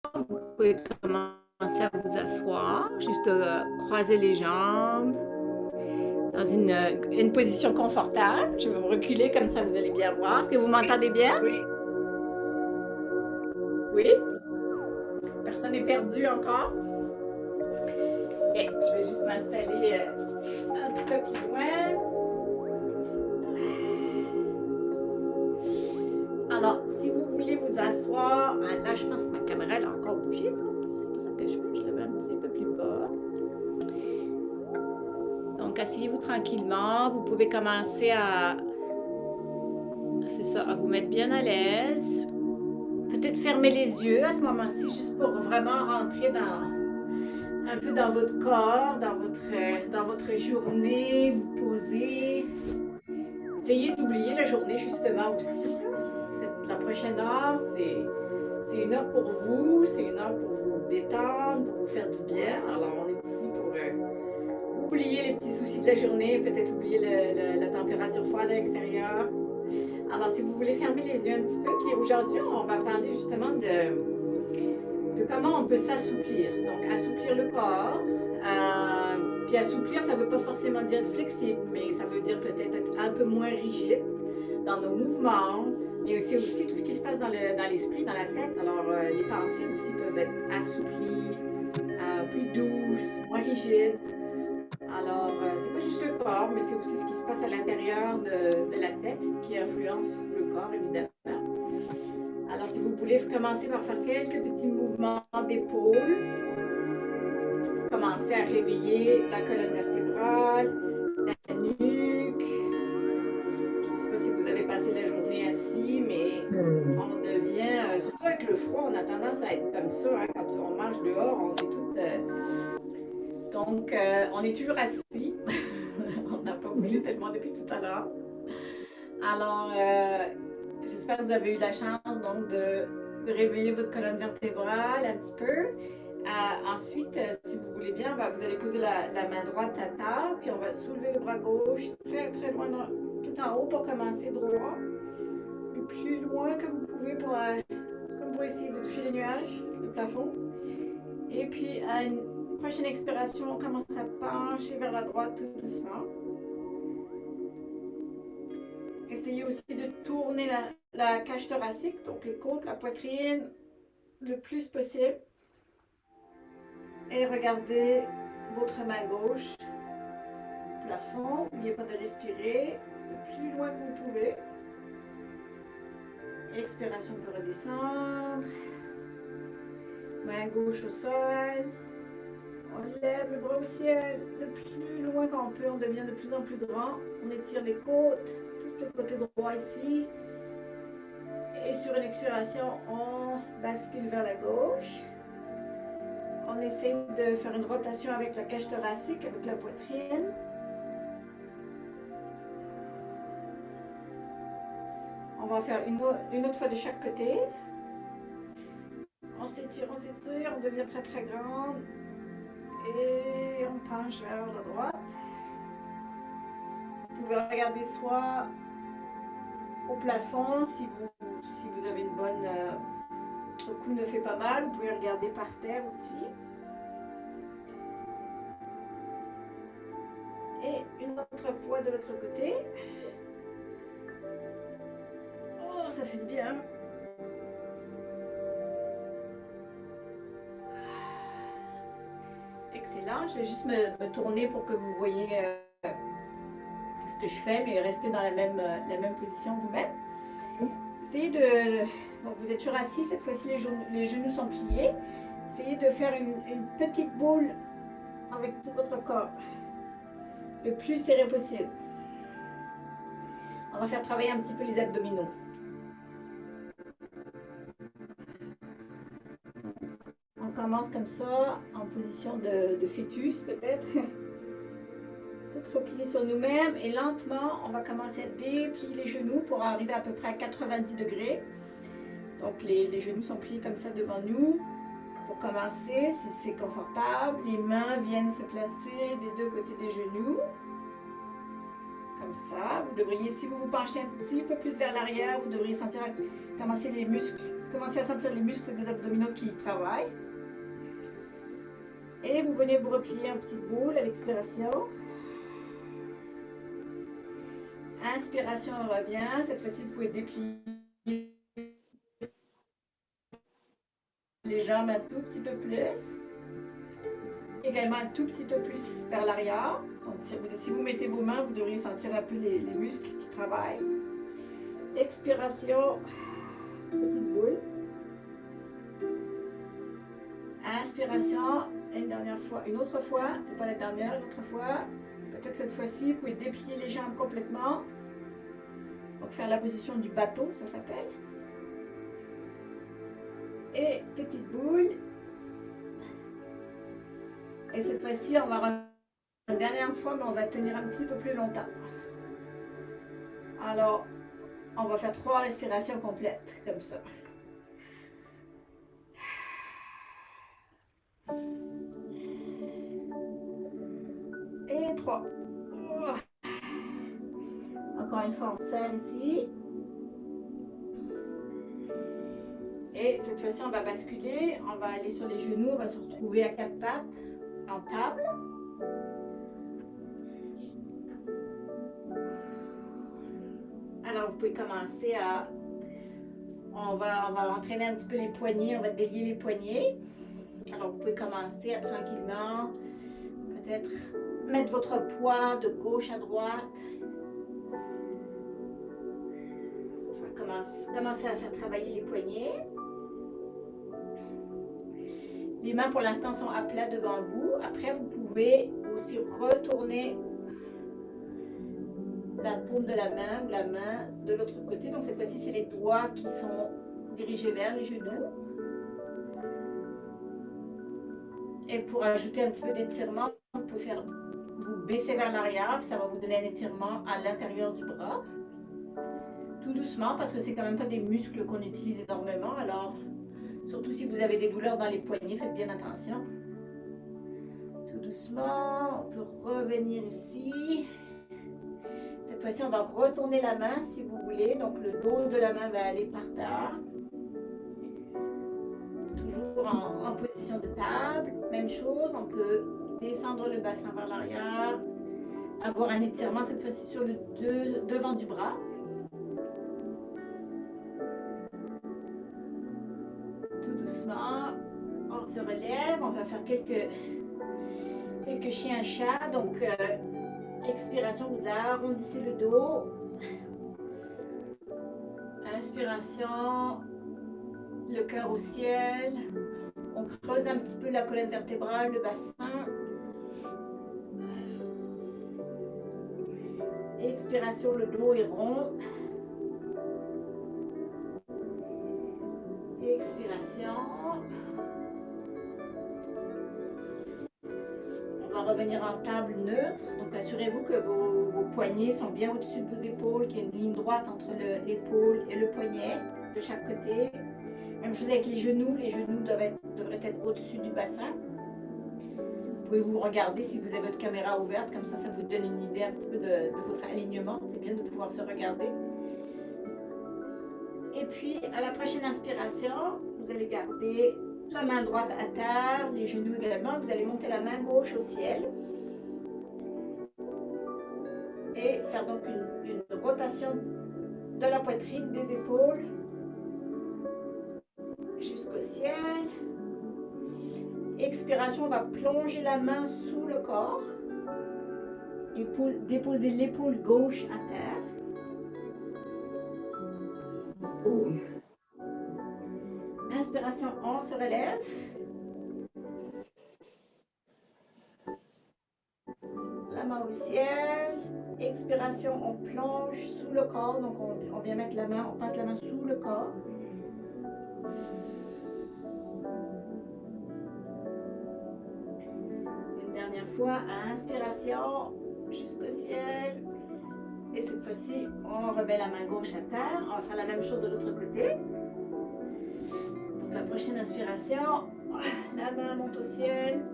vous pouvez commencer à vous asseoir, juste croiser les jambes dans une position confortable. Je vais me reculer comme ça, vous allez bien voir. Est-ce que vous m'entendez bien? Oui, Oui? Personne n'est perdu encore? Ok, je vais juste m'installer un petit peu plus loin. Alors, si vous voulez vous asseoir, là, je pense que ma caméra elle a encore bougé. C'est pas ça que je veux. Je le mets un petit peu plus bas. Donc, asseyez-vous tranquillement. Vous pouvez commencer c'est ça, à vous mettre bien à l'aise. Peut-être fermer les yeux à ce moment-ci, juste pour vraiment rentrer un peu dans votre corps, dans votre journée, vous poser. Essayez d'oublier la journée justement aussi. La prochaine heure, c'est une heure pour vous, c'est une heure pour vous détendre, pour vous faire du bien. Alors, on est ici pour oublier les petits soucis de la journée, peut-être oublier la température froide à l'extérieur. Alors, si vous voulez fermer les yeux un petit peu, puis aujourd'hui, on va parler justement de comment on peut s'assouplir. Donc, assouplir le corps. Puis assouplir, ça ne veut pas forcément dire être flexible, mais ça veut dire peut-être être un peu moins rigide dans nos mouvements, mais c'est aussi tout ce qui se passe dans l'esprit, dans la tête. Alors, les pensées aussi peuvent être assouplies, plus douces, moins rigides. Alors, c'est pas juste le corps, mais c'est aussi ce qui se passe à l'intérieur de la tête qui influence le corps, évidemment. Alors, si vous voulez commencer par faire quelques petits mouvements d'épaule, commencer à réveiller la colonne vertébrale, la nuque. Je ne sais pas si vous avez passé la journée assis, mais hmm, on devient, surtout avec le froid, on a tendance à être comme ça. Hein, quand on marche dehors, on est tout. Donc, on est toujours assis. On n'a pas bougé tellement depuis tout à l'heure. Alors, j'espère que vous avez eu la chance donc de réveiller votre colonne vertébrale un petit peu. Ensuite, si vous voulez bien, vous allez poser la main droite à terre, puis on va soulever le bras gauche très très loin, tout en haut pour commencer droit. Le plus loin que vous pouvez comme pour essayer de toucher les nuages, le plafond. Et puis à une prochaine expiration, on commence à pencher vers la droite tout doucement. Essayez aussi de tourner la cage thoracique, donc les côtes, la poitrine, le plus possible. Et regardez votre main gauche, plafond. N'oubliez pas de respirer le plus loin que vous pouvez. Expiration peut redescendre. Main gauche au sol. On lève le bras au ciel le plus loin qu'on peut. On devient de plus en plus grand. On étire les côtes, tout le côté droit ici. Et sur une expiration, on bascule vers la gauche. On essaie de faire une rotation avec la cage thoracique, avec la poitrine. On va faire une autre fois de chaque côté. On s'étire, on devient très très grande. Et on penche vers la droite. Vous pouvez regarder soit au plafond si vous avez une bonne... votre cou ne fait pas mal. Vous pouvez regarder par terre aussi. Et une autre fois de l'autre côté. Oh, ça fait du bien. Excellent. Je vais juste me tourner pour que vous voyez ce que je fais, mais restez dans la même position vous-même. Essayez de... Donc vous êtes toujours assis, cette fois-ci les genoux sont pliés. Essayez de faire une petite boule avec tout votre corps, le plus serré possible. On va faire travailler un petit peu les abdominaux. On commence comme ça, en position de fœtus peut-être. Tout replié sur nous-mêmes et lentement, on va commencer à déplier les genoux pour arriver à peu près à 90 degrés. Donc les genoux sont pliés comme ça devant nous. Pour commencer, si c'est confortable, les mains viennent se placer des deux côtés des genoux. Comme ça. Vous devriez, si vous vous penchez un petit peu plus vers l'arrière, vous devriez sentir commencer les muscles commencez à sentir les muscles des abdominaux qui travaillent. Et vous venez vous replier en petite boule à l'expiration. Inspiration, on revient. Cette fois-ci, vous pouvez déplier les jambes un tout petit peu plus. Également un tout petit peu plus vers l'arrière. Si vous mettez vos mains, vous devriez sentir un peu les muscles qui travaillent. Expiration, petite boule. Inspiration, une autre fois, c'est pas la dernière, une autre fois. Peut-être cette fois-ci, vous pouvez déplier les jambes complètement. Donc faire la position du bateau, ça s'appelle. Et petite boule. Et cette fois-ci, on va refaire la dernière fois, mais on va tenir un petit peu plus longtemps. Alors, on va faire 3 respirations complètes, comme ça. Et 3. Encore une fois, on serre ici. Et cette fois-ci, on va basculer. On va aller sur les genoux. On va se retrouver à 4 pattes en table. Alors, vous pouvez commencer à... On va entraîner un petit peu les poignets. On va délier les poignets. Alors, vous pouvez commencer à tranquillement, peut-être mettre votre poids de gauche à droite. On va commencer à faire travailler les poignets. Les mains pour l'instant sont à plat devant vous. Après, vous pouvez aussi retourner la paume de la main ou la main de l'autre côté. Donc cette fois-ci, c'est les doigts qui sont dirigés vers les genoux. Et pour ajouter un petit peu d'étirement, vous pouvez vous baisser vers l'arrière. Ça va vous donner un étirement à l'intérieur du bras. Tout doucement, parce que c'est quand même pas des muscles qu'on utilise énormément. Alors, surtout si vous avez des douleurs dans les poignets, faites bien attention. Tout doucement, on peut revenir ici. Cette fois-ci, on va retourner la main si vous voulez. Donc, le dos de la main va aller par terre. Toujours en position de table. Même chose, on peut descendre le bassin vers l'arrière. Avoir un étirement, cette fois-ci sur le devant du bras. Tout doucement, on se relève. On va faire quelques chiens-chats. Donc, expiration, vous arrondissez le dos. Inspiration, le cœur au ciel. On creuse un petit peu la colonne vertébrale, le bassin. Expiration, le dos est rond. Expiration. On va revenir en table neutre. Donc, assurez-vous que vos poignets sont bien au-dessus de vos épaules, qu'il y a une ligne droite entre l'épaule et le poignet de chaque côté. Même chose avec les genoux devraient être au-dessus du bassin. Vous pouvez vous regarder si vous avez votre caméra ouverte, comme ça vous donne une idée un petit peu de votre alignement. C'est bien de pouvoir se regarder. Et puis, à la prochaine inspiration, vous allez garder la main droite à terre, les genoux également. Vous allez monter la main gauche au ciel. Et faire donc une rotation de la poitrine, des épaules, jusqu'au ciel. Expiration, on va plonger la main sous le corps. Et déposer l'épaule gauche à terre. Inspiration, on se relève. La main au ciel. Expiration, on plonge sous le corps. Donc on vient mettre la main, on passe la main sous le corps. Une dernière fois, inspiration jusqu'au ciel. Et cette fois-ci, on remet la main gauche à terre. On va faire la même chose de l'autre côté. Donc la prochaine inspiration, la main monte au ciel.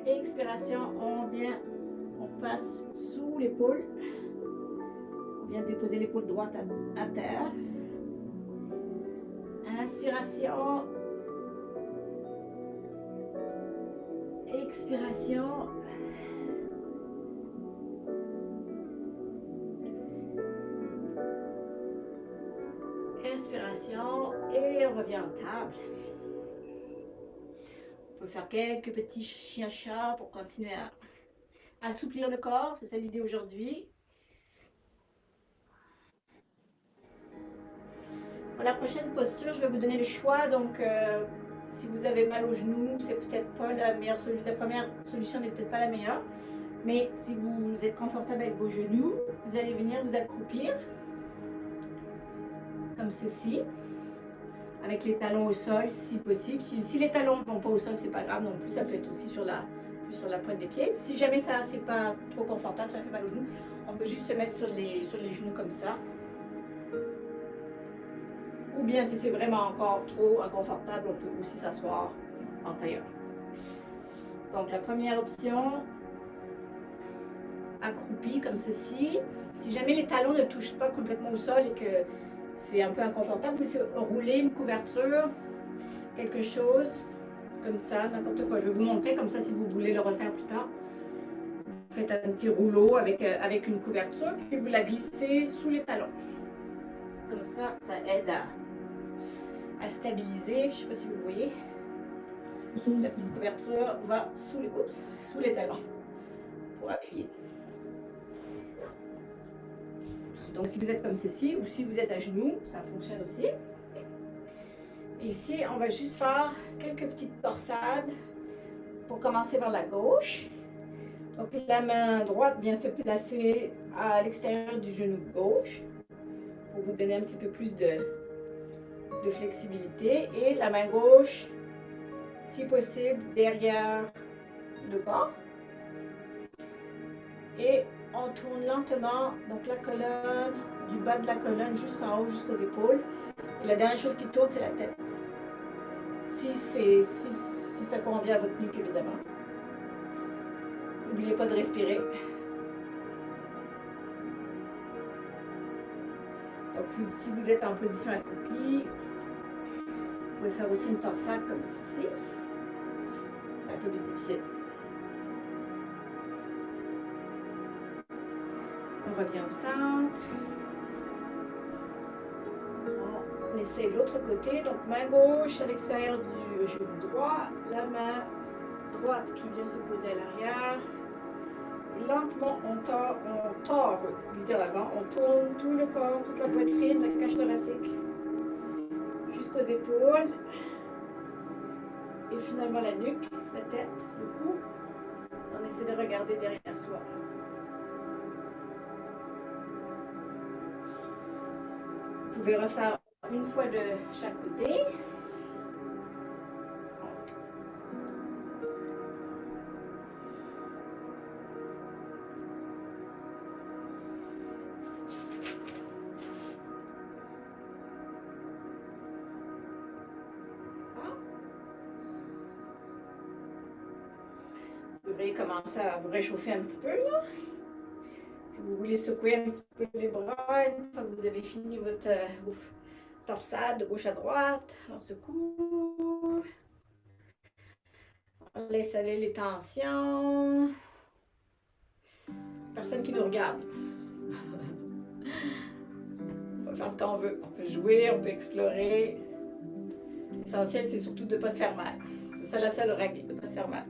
Expiration, on passe sous l'épaule. On vient déposer l'épaule droite à terre. Inspiration. Expiration. Inspiration. Et on revient en table. On peut faire quelques petits chiens-chats pour continuer à assouplir le corps. C'est ça l'idée aujourd'hui. Pour la prochaine posture, je vais vous donner le choix. Donc, si vous avez mal au genou, c'est peut-être pas la meilleure solution. La première solution n'est peut-être pas la meilleure. Mais si vous êtes confortable avec vos genoux, vous allez venir vous accroupir. Comme ceci. Avec les talons au sol, si possible. Si les talons ne vont pas au sol, c'est pas grave non plus. Ça peut être aussi sur la pointe des pieds. Si jamais ça, c'est pas trop confortable, ça fait mal aux genoux, on peut juste se mettre sur les genoux comme ça. Ou bien, si c'est vraiment encore trop inconfortable, on peut aussi s'asseoir en tailleur. Donc, la première option, accroupi comme ceci. Si jamais les talons ne touchent pas complètement au sol et que c'est un peu inconfortable, vous pouvez rouler une couverture, quelque chose comme ça, n'importe quoi. Je vais vous montrer comme ça si vous voulez le refaire plus tard. Vous faites un petit rouleau avec une couverture, puis vous la glissez sous les talons. Comme ça, ça aide à stabiliser. Je ne sais pas si vous voyez. La petite couverture va sous les talons pour appuyer. Donc, si vous êtes comme ceci ou si vous êtes à genoux, ça fonctionne aussi. Et ici, on va juste faire quelques petites torsades pour commencer vers la gauche. Donc, la main droite vient se placer à l'extérieur du genou gauche pour vous donner un petit peu plus de flexibilité. Et la main gauche, si possible, derrière le corps. Et on tourne lentement, donc la colonne, du bas de la colonne jusqu'en haut, jusqu'aux épaules. Et la dernière chose qui tourne, c'est la tête. Si ça convient à votre nuque, évidemment. N'oubliez pas de respirer. Donc, si vous êtes en position accroupie, vous pouvez faire aussi une torsade comme ceci. C'est un peu plus difficile. On revient au centre. On essaie l'autre côté. Donc, main gauche à l'extérieur du genou droit. La main droite qui vient se poser à l'arrière. Lentement, on tord, littéralement. On tourne tout le corps, toute la poitrine, la cage thoracique, jusqu'aux épaules. Et finalement la nuque, la tête, le cou. On essaie de regarder derrière soi. Vous pouvez refaire une fois de chaque côté. Vous devriez commencer à vous réchauffer un petit peu, là. Si vous voulez secouer un petit peu les bras, une fois que vous avez fini votre torsade de gauche à droite, on secoue. On laisse aller les tensions. Personne qui nous regarde. On peut faire ce qu'on veut. On peut jouer, on peut explorer. L'essentiel, c'est surtout de ne pas se faire mal. C'est ça la seule règle, de ne pas se faire mal.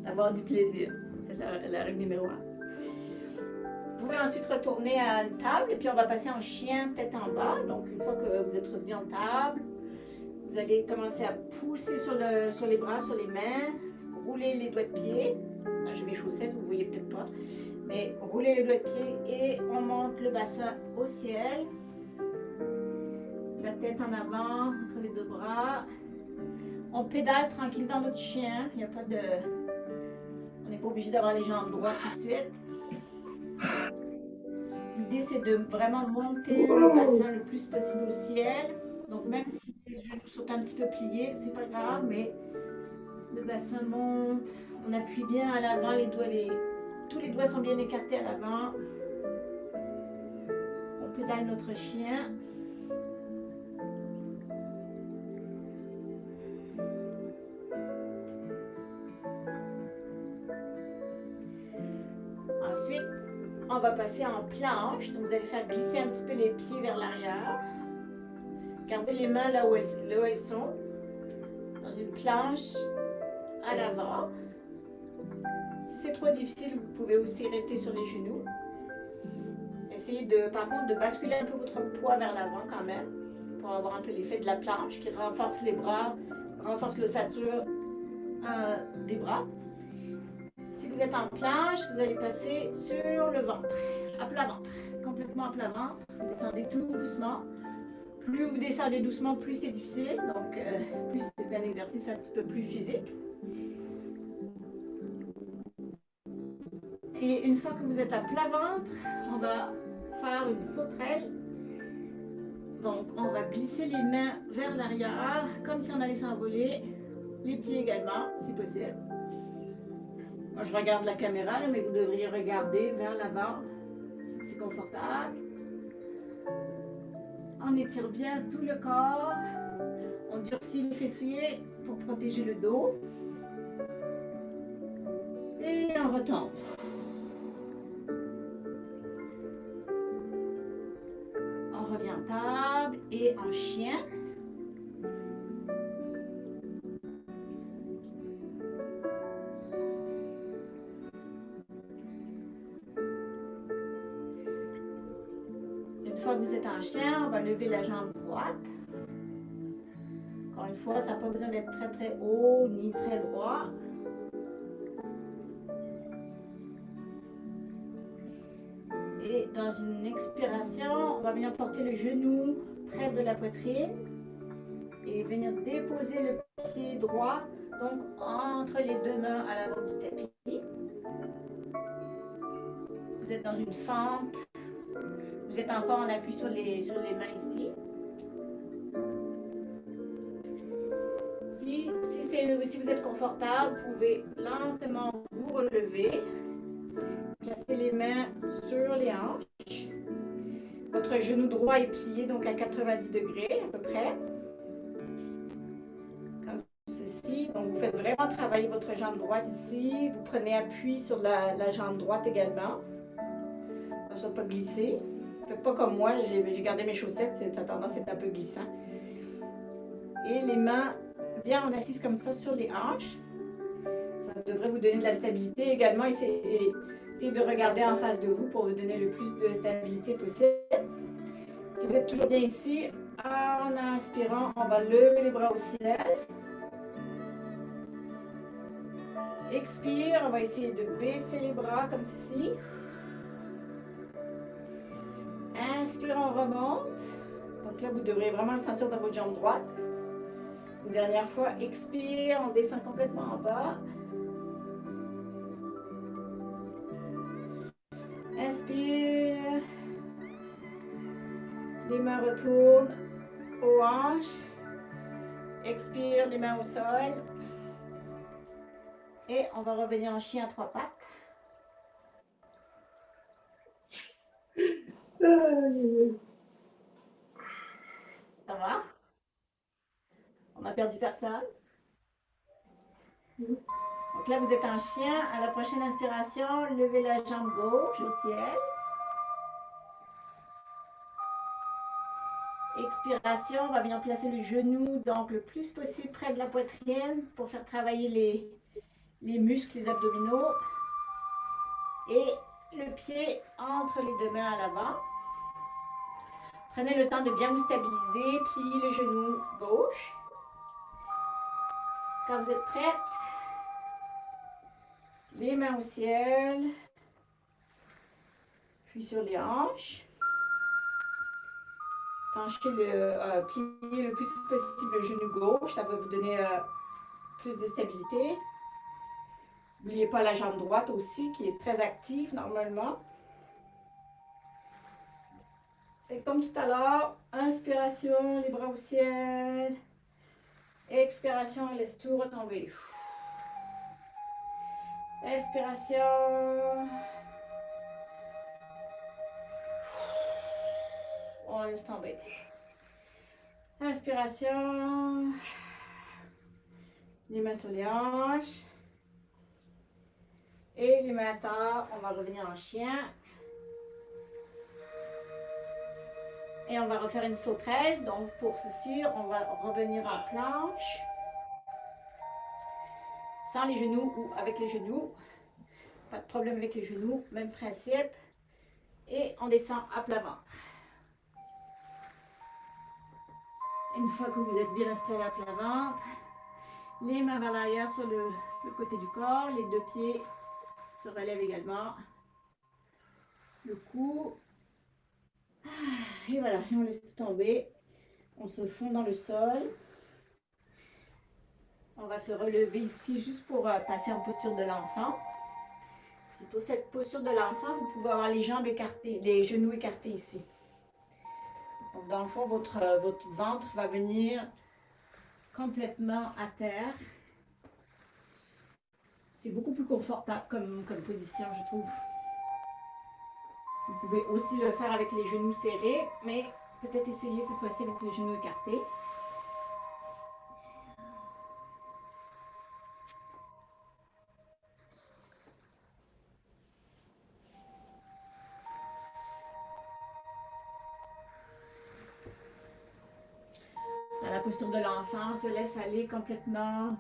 D'avoir du plaisir. C'est la règle numéro 1. Vous pouvez ensuite retourner à une table et puis on va passer en chien tête en bas. Donc une fois que vous êtes revenu en table, vous allez commencer à pousser sur les bras, sur les mains, rouler les doigts de pied. J'ai mes chaussettes, vous ne voyez peut-être pas. Mais roulez les doigts de pied et on monte le bassin au ciel. La tête en avant, entre les deux bras. On pédale tranquille dans notre chien. Il n'y a pas de... On n'est pas obligé d'avoir les jambes droites tout de suite. L'idée, c'est de vraiment monter le bassin le plus possible au ciel. Donc, même si les genoux sont un petit peu pliés, c'est pas grave, mais le bassin monte. On appuie bien à l'avant, tous les doigts sont bien écartés à l'avant. On pédale notre chien. on va passer en planche. Donc, vous allez faire glisser un petit peu les pieds vers l'arrière. Gardez les mains là où elles sont. Dans une planche à l'avant. Si c'est trop difficile, vous pouvez aussi rester sur les genoux. Essayez par contre de basculer un peu votre poids vers l'avant quand même, pour avoir un peu l'effet de la planche qui renforce les bras, renforce l'ossature des bras. Si vous êtes en planche, vous allez passer sur le ventre, à plat ventre, complètement à plat ventre. Vous descendez tout doucement. Plus vous descendez doucement, plus c'est difficile, donc plus c'est un exercice un petit peu plus physique. Et une fois que vous êtes à plat ventre, on va faire une sauterelle. Donc, on va glisser les mains vers l'arrière, comme si on allait s'envoler. Les pieds également, si possible. Moi, je regarde la caméra, mais vous devriez regarder vers l'avant, si c'est confortable. On étire bien tout le corps. On durcit les fessiers pour protéger le dos. Et on retombe. On revient en table et en chien. Une fois que vous êtes en chien, on va lever la jambe droite. Encore une fois, ça n'a pas besoin d'être très très haut ni très droit. Et dans une expiration, on va venir porter le genou près de la poitrine et venir déposer le pied droit donc entre les deux mains à l'avant du tapis. Vous êtes dans une fente. Vous êtes encore en appui sur les mains ici. Si vous êtes confortable, vous pouvez lentement vous relever. Placez les mains sur les hanches. Votre genou droit est plié donc à 90 degrés à peu près. Comme ceci. Donc vous faites vraiment travailler votre jambe droite ici. Vous prenez appui sur la jambe droite également. Ça ne soit pas glissé. Faites pas comme moi, j'ai gardé mes chaussettes, ça a tendance à être un peu glissant. Et les mains bien en assise comme ça sur les hanches. Ça devrait vous donner de la stabilité. Également, essayez de regarder en face de vous pour vous donner le plus de stabilité possible. Si vous êtes toujours bien ici, en inspirant, on va lever les bras au ciel. Expire, on va essayer de baisser les bras comme ceci. Inspire, on remonte. Donc là, vous devrez vraiment le sentir dans votre jambe droite. Une dernière fois, expire, on descend complètement en bas. Inspire. Les mains retournent aux hanches. Expire, les mains au sol. Et on va revenir en chien à trois pattes. Ça va? On n'a perdu personne. Donc là, vous êtes en chien. À la prochaine inspiration, levez la jambe gauche au ciel. Expiration, on va venir placer le genou donc le plus possible près de la poitrine pour faire travailler les muscles, les abdominaux. Et le pied entre les deux mains à l'avant. Prenez le temps de bien vous stabiliser, pliez le genou gauche. Quand vous êtes prêts, les mains au ciel, puis sur les hanches. Pliez le plus possible le genou gauche, ça va vous donner plus de stabilité. N'oubliez pas la jambe droite aussi, qui est très active normalement. Et comme tout à l'heure, inspiration, les bras au ciel. Expiration, laisse tout retomber. Expiration. On laisse tomber. Inspiration. Les mains sur les hanches. Et les mains à terre, on va revenir en chien. Et on va refaire une sauterelle. Donc pour ceci, on va revenir en planche. Sans les genoux ou avec les genoux. Pas de problème avec les genoux, même principe. Et on descend à plat ventre. Une fois que vous êtes bien installé à plat ventre, les mains vers l'arrière sur le côté du corps, les deux pieds se relèvent également. Le cou. Et voilà, on laisse tout tomber. On se fond dans le sol. On va se relever ici juste pour passer en posture de l'enfant. Pour cette posture de l'enfant, vous pouvez avoir les jambes écartées, les genoux écartés ici. Donc, dans le fond, votre ventre va venir complètement à terre. C'est beaucoup plus confortable comme position, je trouve. Vous pouvez aussi le faire avec les genoux serrés, mais peut-être essayer cette fois-ci avec les genoux écartés. Dans la posture de l'enfant, on se laisse aller complètement.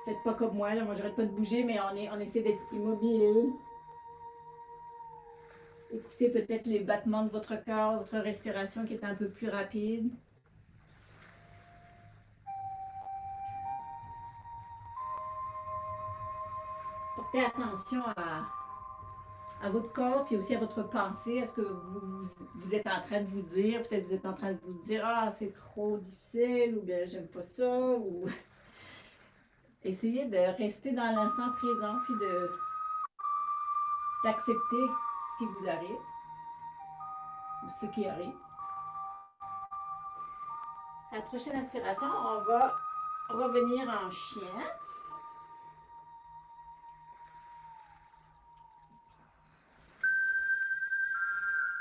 Faites pas comme moi, là, moi j'arrête pas de bouger, mais on essaie d'être immobile. Écoutez peut-être les battements de votre cœur, votre respiration qui est un peu plus rapide. Portez attention à votre corps, puis aussi à votre pensée, à ce que vous êtes en train de vous dire. Peut-être vous êtes en train de vous dire « Ah, c'est trop difficile » ou bien « J'aime pas ça » ou... Essayez de rester dans l'instant présent, puis d'accepter ce qui vous arrive, ou ce qui arrive. À la prochaine inspiration, on va revenir en chien.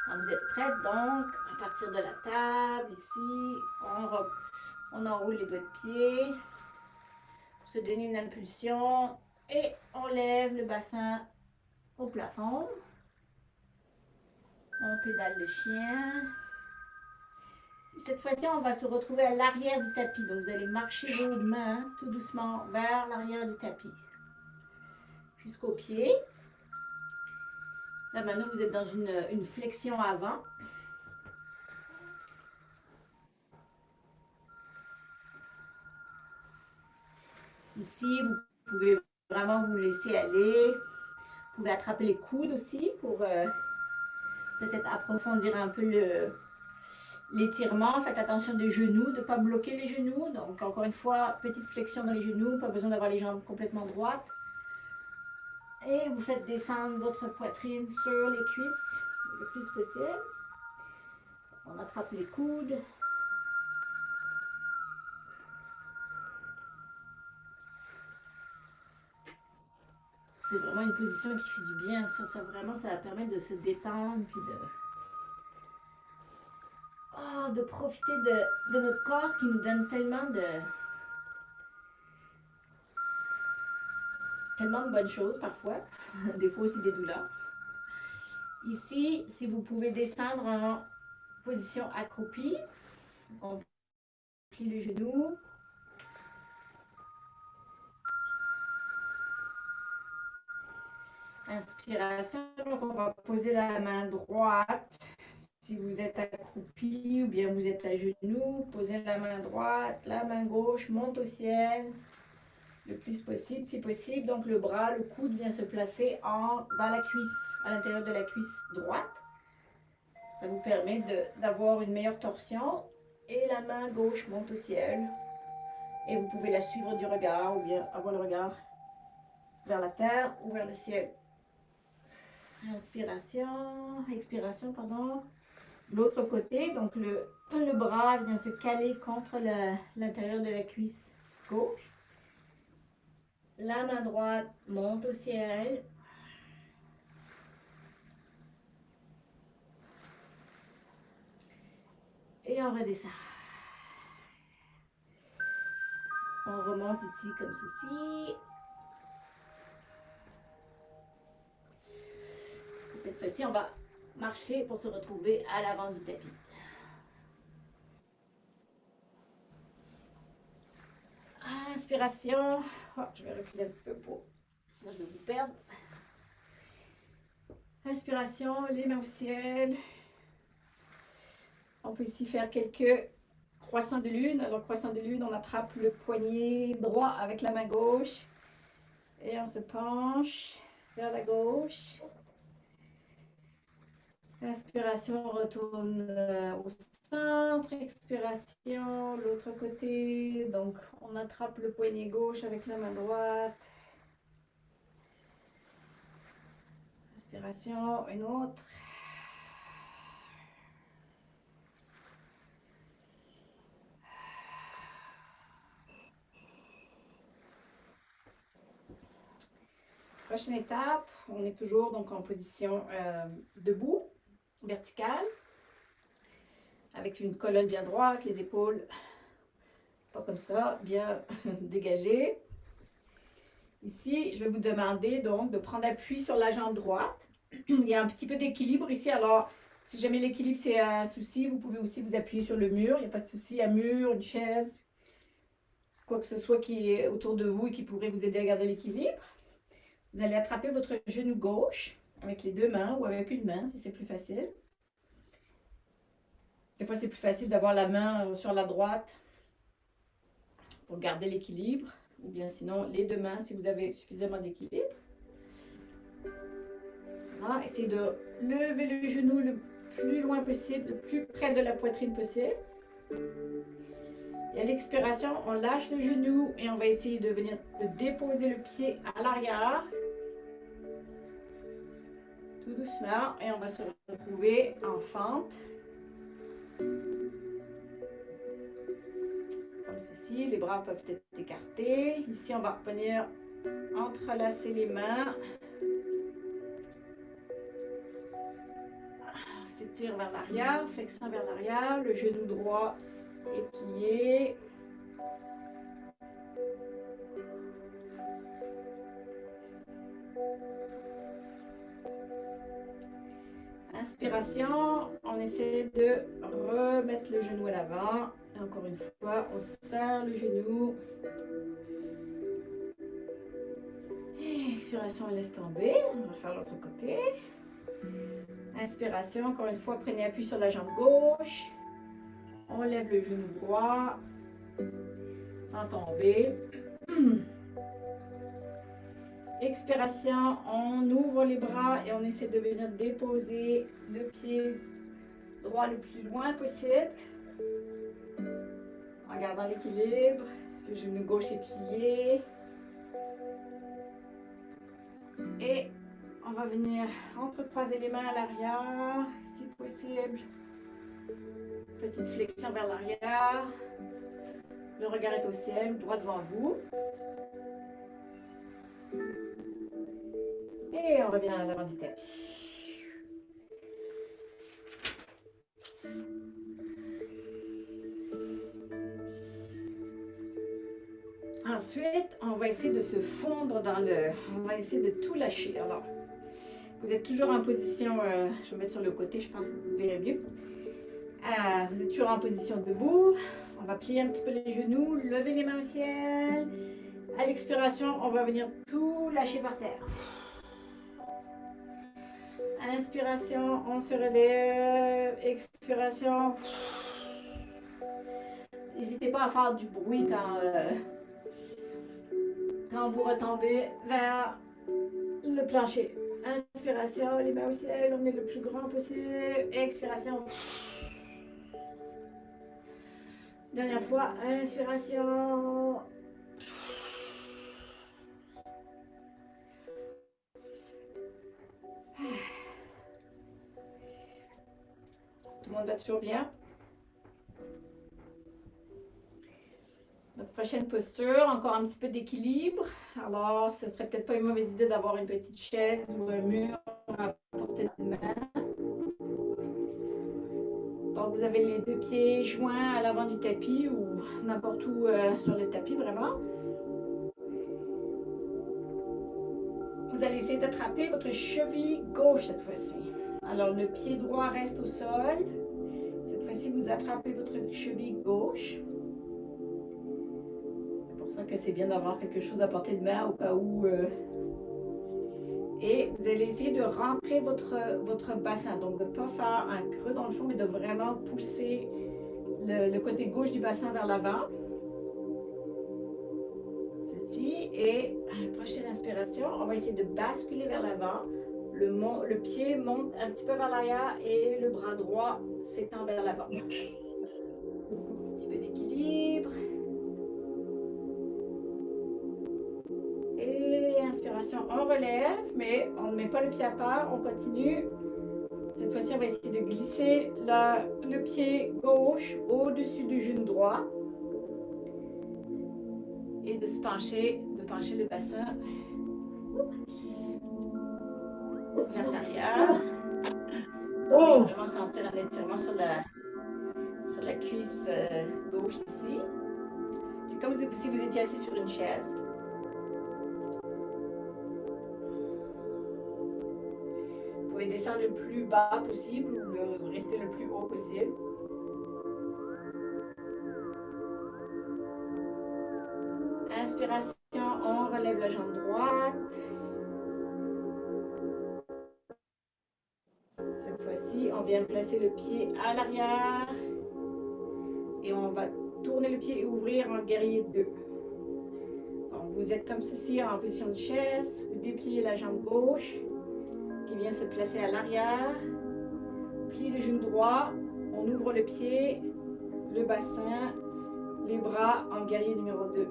Quand vous êtes prête, donc, à partir de la table, ici, on enroule les doigts de pied pour se donner une impulsion et on lève le bassin au plafond. On pédale le chien. Cette fois-ci, on va se retrouver à l'arrière du tapis. Donc, vous allez marcher vos mains tout doucement vers l'arrière du tapis jusqu'au pied. Là, maintenant, vous êtes dans une flexion avant. Ici, vous pouvez vraiment vous laisser aller. Vous pouvez attraper les coudes aussi pour peut-être approfondir un peu l'étirement. Faites attention des genoux, de ne pas bloquer les genoux. Donc, encore une fois, petite flexion dans les genoux. Pas besoin d'avoir les jambes complètement droites. Et vous faites descendre votre poitrine sur les cuisses le plus possible. On attrape les coudes. C'est vraiment une position qui fait du bien. Ça vraiment, ça va permettre de se détendre puis de profiter de notre corps qui nous donne tellement de bonnes choses parfois. Des fois aussi des douleurs. Ici, si vous pouvez descendre en position accroupie, on plie les genoux. Inspiration, donc on va poser la main droite. Si vous êtes accroupi ou bien vous êtes à genoux, posez la main droite, la main gauche monte au ciel le plus possible, si possible. Donc le bras, le coude vient se placer dans la cuisse, à l'intérieur de la cuisse droite. Ça vous permet d'avoir une meilleure torsion. Et la main gauche monte au ciel. Et vous pouvez la suivre du regard ou bien avoir le regard vers la terre ou vers le ciel. Inspiration, expiration, pardon. L'autre côté, donc le bras vient se caler contre l'intérieur de la cuisse gauche. La main droite monte au ciel. Et on redescend. On remonte ici comme ceci. Cette fois-ci, on va marcher pour se retrouver à l'avant du tapis. Inspiration. Oh, je vais reculer un petit peu pour, sinon je vais vous perdre. Inspiration, les mains au ciel. On peut ici faire quelques croissants de lune. Alors, croissant de lune, on attrape le poignet droit avec la main gauche. Et on se penche vers la gauche. Inspiration, on retourne au centre. Expiration, l'autre côté. Donc, on attrape le poignet gauche avec la main droite. Inspiration, une autre. Prochaine étape, on est toujours donc en position debout, verticale, avec une colonne bien droite, les épaules pas comme ça, bien dégagées. Ici, je vais vous demander donc de prendre appui sur la jambe droite. Il y a un petit peu d'équilibre ici, alors si jamais l'équilibre c'est un souci, vous pouvez aussi vous appuyer sur le mur, il n'y a pas de souci, un mur, une chaise, quoi que ce soit qui est autour de vous et qui pourrait vous aider à garder l'équilibre. Vous allez attraper votre genou gauche avec les deux mains ou avec une main si c'est plus facile. Des fois, c'est plus facile d'avoir la main sur la droite pour garder l'équilibre. Ou bien sinon, les deux mains si vous avez suffisamment d'équilibre. Voilà, essayez de lever le genou le plus loin possible, le plus près de la poitrine possible. Et à l'expiration, on lâche le genou et on va essayer de venir déposer le pied à l'arrière. Tout doucement, et on va se retrouver en fente. Comme ceci, les bras peuvent être écartés. Ici, on va venir entrelacer les mains. S'étire vers l'arrière, flexion vers l'arrière, le genou droit est plié. Inspiration, on essaie de remettre le genou à l'avant. Encore une fois, on serre le genou. Et expiration, on laisse tomber. On va faire l'autre côté. Inspiration, encore une fois, prenez appui sur la jambe gauche. On lève le genou droit sans tomber. Expiration, on ouvre les bras et on essaie de venir déposer le pied droit le plus loin possible. En gardant l'équilibre, le genou gauche est plié. Et on va venir entrecroiser les mains à l'arrière, si possible. Petite flexion vers l'arrière. Le regard est au ciel, droit devant vous. Et on revient à l'avant du tapis. Ensuite, on va essayer de se fondre dans le... On va essayer de tout lâcher. Alors, vous êtes toujours en position... je vais mettre sur le côté, je pense que vous verrez mieux. Vous êtes toujours en position debout. On va plier un petit peu les genoux, lever les mains au ciel. À l'expiration, on va venir tout lâcher par terre. Inspiration, on se relève. Expiration. N'hésitez pas à faire du bruit quand vous retombez vers le plancher. Inspiration, les mains au ciel, on est le plus grand possible. Expiration. Dernière fois, inspiration. Tout le monde va toujours bien? Notre prochaine posture, encore un petit peu d'équilibre. Alors, ce serait peut-être pas une mauvaise idée d'avoir une petite chaise ou un mur à portée de main. Donc, vous avez les deux pieds joints à l'avant du tapis ou n'importe où sur le tapis, vraiment. Vous allez essayer d'attraper votre cheville gauche cette fois-ci. Alors, le pied droit reste au sol. Cette fois-ci, vous attrapez votre cheville gauche. C'est pour ça que c'est bien d'avoir quelque chose à portée de main au cas où. Et vous allez essayer de rentrer votre bassin. Donc, de ne pas faire un creux dans le fond, mais de vraiment pousser le côté gauche du bassin vers l'avant. Ceci. Et prochaine inspiration, on va essayer de basculer vers l'avant. Le pied monte un petit peu vers l'arrière et le bras droit s'étend vers l'avant. Un petit peu d'équilibre. Et inspiration, on relève, mais on ne met pas le pied à terre, on continue. Cette fois-ci, on va essayer de glisser le pied gauche au-dessus du genou droit. Et de se pencher, le bassin vers l'arrière. On va vraiment sentir un étirement sur la cuisse gauche ici. C'est comme si vous étiez assis sur une chaise. Vous pouvez descendre le plus bas possible ou rester le plus haut possible. Inspiration, on relève la jambe droite. Cette fois-ci, on vient placer le pied à l'arrière. Et on va tourner le pied et ouvrir en guerrier 2. Donc, vous êtes comme ceci en position de chaise. Vous dépliez la jambe gauche qui vient se placer à l'arrière. Pliez le genou droit. On ouvre le pied, le bassin, les bras en guerrier numéro 2.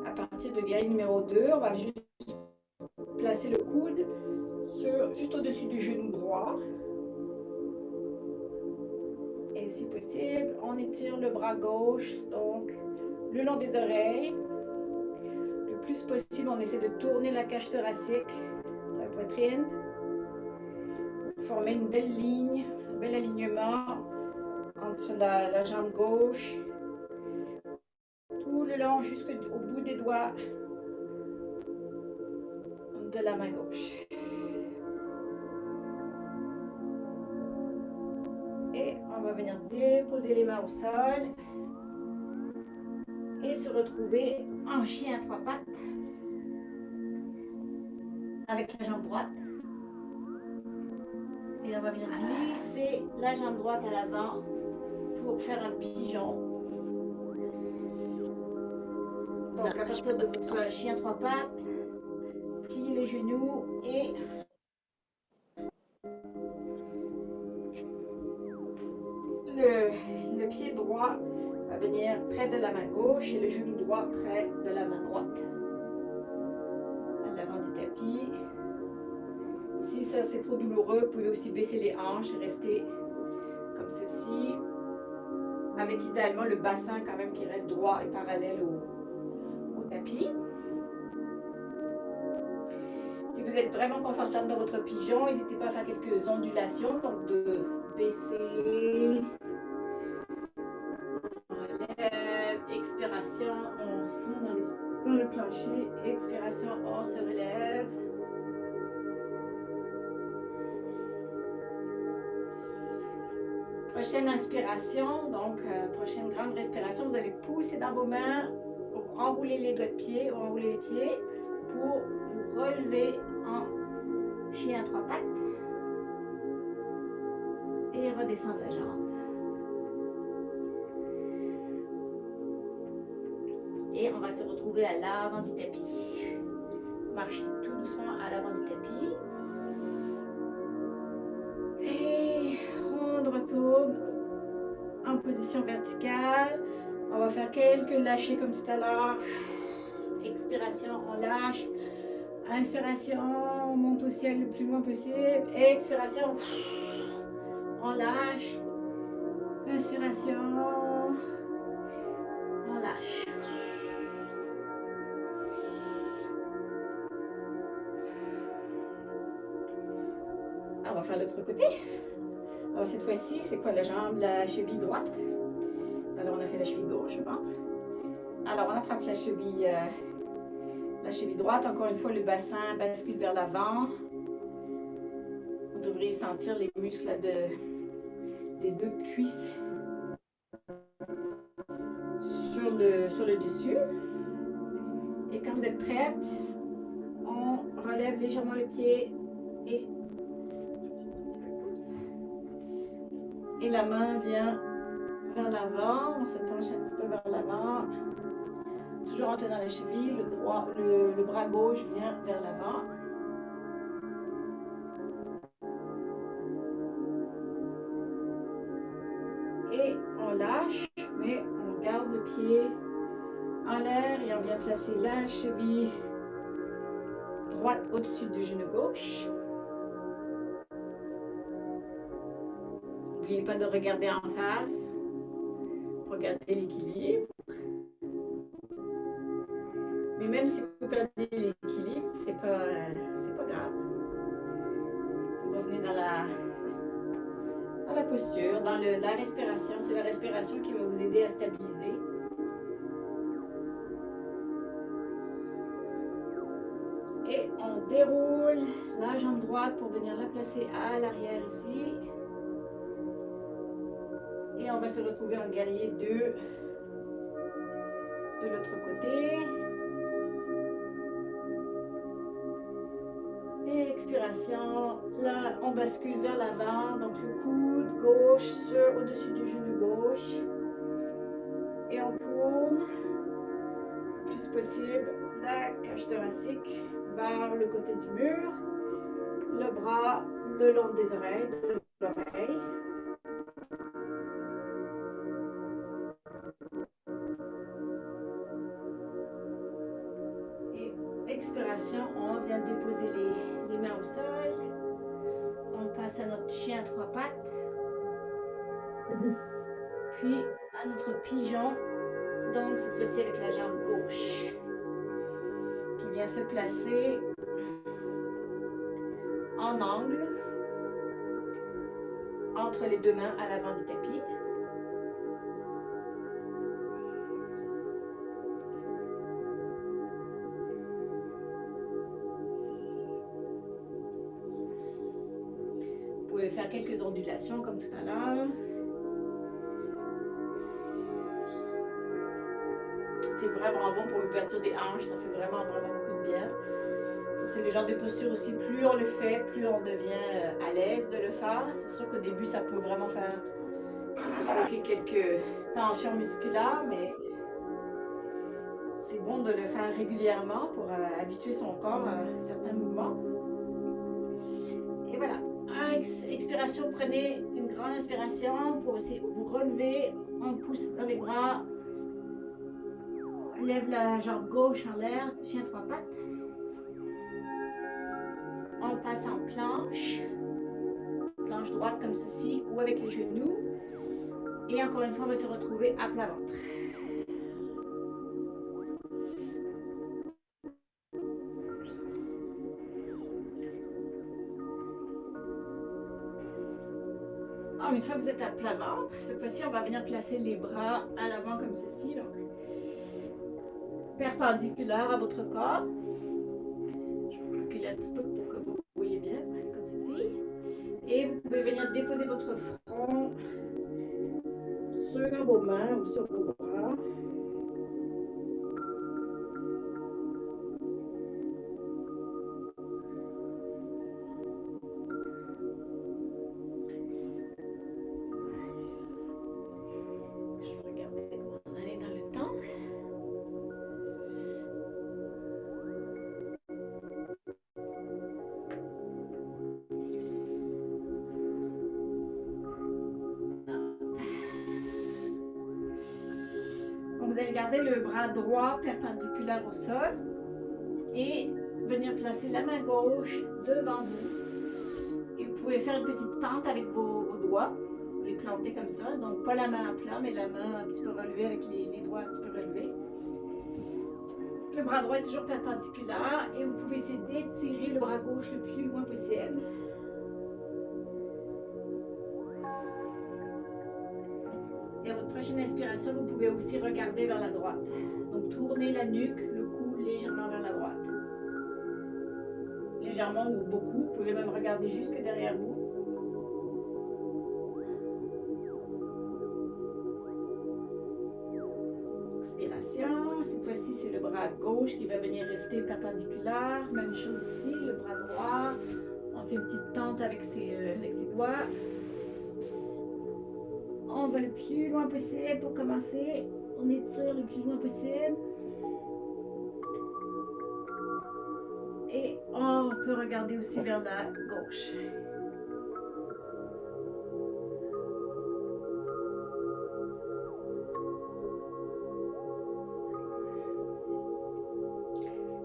À partir de guerrier numéro 2, on va juste placer le coude juste au-dessus du genou droit. Et si possible, on étire le bras gauche, donc le long des oreilles. Le plus possible, on essaie de tourner la cage thoracique, la poitrine, pour former une belle ligne, un bel alignement entre la jambe gauche, tout le long jusqu'au bout des doigts de la main gauche. Et on va venir déposer les mains au sol et se retrouver en chien à 3 pattes avec la jambe droite. Et on va venir glisser la jambe droite à l'avant pour faire un pigeon. Donc à partir de votre chien 3 pattes, pliez les genoux et le pied droit va venir près de la main gauche et le genou droit près de la main droite. À l'avant du tapis. Si ça c'est trop douloureux, vous pouvez aussi baisser les hanches et rester comme ceci. Avec idéalement le bassin quand même qui reste droit et parallèle au tapis. Si vous êtes vraiment confortable dans votre pigeon, n'hésitez pas à faire quelques ondulations, donc de baisser, expiration, on fond dans le plancher, expiration, on se relève. Prochaine inspiration, donc prochaine grande respiration, vous allez pousser dans vos mains, enrouler les doigts de pied, ou enrouler les pieds pour vous relever en chien à 3 pattes et redescendre la jambe. Et on va se retrouver à l'avant du tapis. Marchez tout doucement à l'avant du tapis. Et on retourne en position verticale. On va faire quelques lâchers comme tout à l'heure. Expiration, on lâche. Inspiration, on monte au ciel le plus loin possible. Expiration, on lâche. Inspiration, on lâche. On va faire l'autre côté. Alors cette fois-ci, c'est quoi la jambe, la cheville droite? Alors on a fait la cheville gauche, je pense. Alors on attrape la cheville la cheville droite. Encore une fois, le bassin bascule vers l'avant. Vous devriez sentir les muscles des deux cuisses sur le dessus. Et quand vous êtes prête, on relève légèrement le pied et la main vient vers l'avant. On se penche un petit peu vers l'avant. Toujours en tenant la cheville, le bras gauche vient vers l'avant. Et on lâche, mais on garde le pied en l'air et on vient placer la cheville droite au-dessus du genou gauche. N'oubliez pas de regarder en face pour garder l'équilibre. Mais même si vous perdez l'équilibre, c'est pas grave. Vous revenez dans la posture, dans la respiration. C'est la respiration qui va vous aider à stabiliser. Et on déroule la jambe droite pour venir la placer à l'arrière ici. Et on va se retrouver en guerrier 2 de l'autre côté. Et expiration, là on bascule vers l'avant, donc le coude gauche au-dessus du genou gauche. Et on tourne le plus possible la cage thoracique vers le côté du mur, le bras le long des oreilles, de l'oreille. Et expiration, on vient déposer les mains au sol. On passe à notre chien à 3 pattes. Puis à notre pigeon, donc cette fois-ci avec la jambe gauche, qui vient se placer en angle entre les deux mains à l'avant du tapis. Vous pouvez faire quelques ondulations comme tout à l'heure. C'est vraiment bon pour l'ouverture des hanches, ça fait vraiment beaucoup de bien. Ça, c'est le genre de posture aussi, plus on le fait, plus on devient à l'aise de le faire. C'est sûr qu'au début, ça peut vraiment provoquer quelques tensions musculaires, mais c'est bon de le faire régulièrement pour habituer son corps à certains mouvements. Et voilà. Expiration, prenez une grande inspiration pour essayer de vous relever. On pousse dans les bras. On lève la jambe gauche en l'air, chien 3 pattes. On passe en planche. Planche droite comme ceci ou avec les genoux. Et encore une fois, on va se retrouver à plat ventre. Une fois que vous êtes à plat ventre, cette fois-ci, on va venir placer les bras à l'avant comme ceci, donc perpendiculaire à votre corps. Je vais vous reculer un petit peu pour que vous voyez bien, comme ceci. Et vous pouvez venir déposer votre front sur vos mains ou sur vos bras. Vous allez garder le bras droit perpendiculaire au sol et venir placer la main gauche devant vous. Et vous pouvez faire une petite tente avec vos doigts, les planter comme ça. Donc pas la main à plat, mais la main un petit peu relevée avec les doigts un petit peu relevés. Le bras droit est toujours perpendiculaire et vous pouvez essayer d'étirer le bras gauche le plus loin possible. Et à votre prochaine inspiration, vous pouvez aussi regarder vers la droite. Donc, tournez la nuque, le cou légèrement vers la droite. légèrement ou beaucoup. Vous pouvez même regarder jusque derrière vous. Expiration. Cette fois-ci, c'est le bras gauche qui va venir rester perpendiculaire. Même chose ici, le bras droit. On fait une petite tente avec ses doigts. On va le plus loin possible pour commencer. On étire le plus loin possible. Et on peut regarder aussi vers la gauche.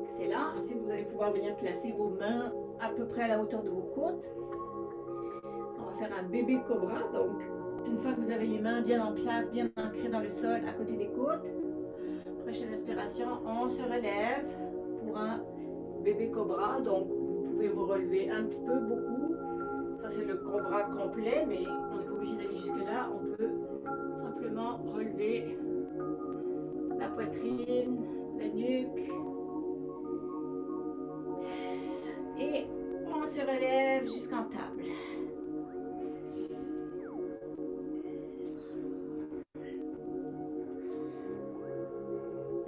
Excellent. Ensuite, vous allez pouvoir venir placer vos mains à peu près à la hauteur de vos côtes. On va faire un bébé cobra. Donc, une fois que vous avez les mains bien en place, bien ancrées dans le sol à côté des côtes, prochaine inspiration, on se relève pour un bébé cobra. Donc, vous pouvez vous relever un petit peu, beaucoup. Ça, c'est le cobra complet, mais on n'est pas obligé d'aller jusque-là. On peut simplement relever la poitrine, la nuque. Et on se relève jusqu'en table.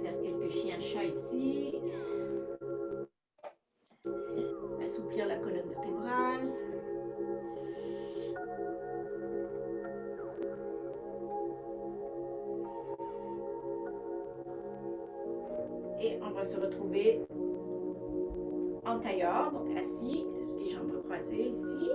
Faire quelques chiens-chats ici. Assouplir la colonne vertébrale. Et on va se retrouver en tailleur, donc assis, les jambes croisées ici.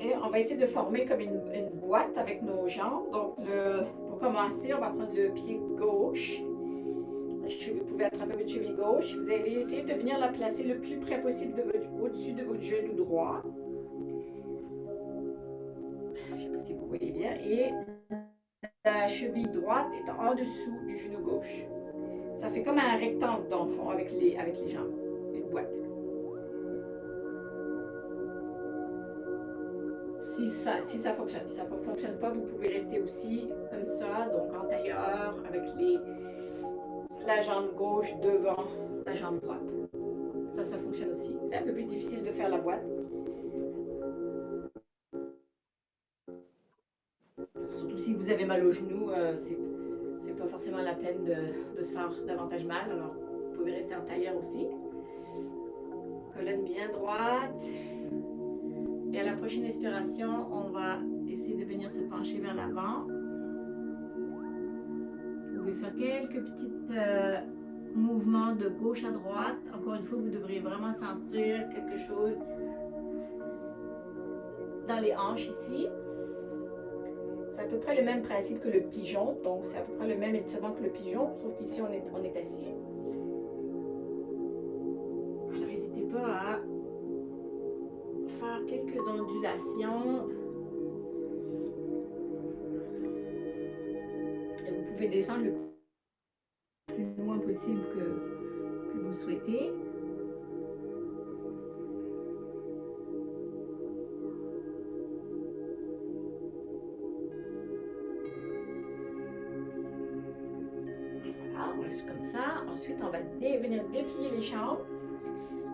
Et on va essayer de former comme une boîte avec nos jambes. Donc, pour commencer, on va prendre le pied gauche. Vous pouvez attraper votre cheville gauche. Vous allez essayer de venir la placer le plus près possible au-dessus de votre genou droit. Je ne sais pas si vous voyez bien. Et la cheville droite est en dessous du genou gauche. Ça fait comme un rectangle dans le fond avec les jambes. Une boîte. Si ça fonctionne. Si ça ne fonctionne pas, vous pouvez rester aussi comme ça, donc en tailleur, avec la jambe gauche devant la jambe droite. Ça fonctionne aussi. C'est un peu plus difficile de faire la boîte. Surtout si vous avez mal au genou, c'est pas forcément la peine de se faire davantage mal. Alors, vous pouvez rester en tailleur aussi. Colonne bien droite. Et à la prochaine expiration, on va essayer de venir se pencher vers l'avant. Vous pouvez faire quelques petits mouvements de gauche à droite. Encore une fois, vous devriez vraiment sentir quelque chose dans les hanches ici. C'est à peu près le même principe que le pigeon. Donc, c'est à peu près le même étirement que le pigeon, sauf qu'ici, on est assis. Alors, n'hésitez pas à faire quelques ondulations. Et vous pouvez descendre le plus loin possible que vous souhaitez. Voilà, on reste comme ça. Ensuite, on va venir déplier les jambes.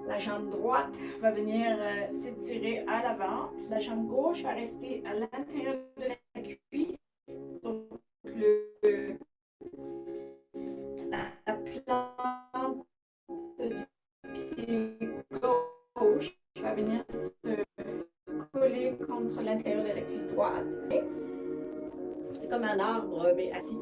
La jambe droite va venir s'étirer à l'avant. La jambe gauche va rester à l'intérieur de la cuisse. Donc, la plante du pied gauche va venir se coller contre l'intérieur de la cuisse droite. C'est comme un arbre, mais assis.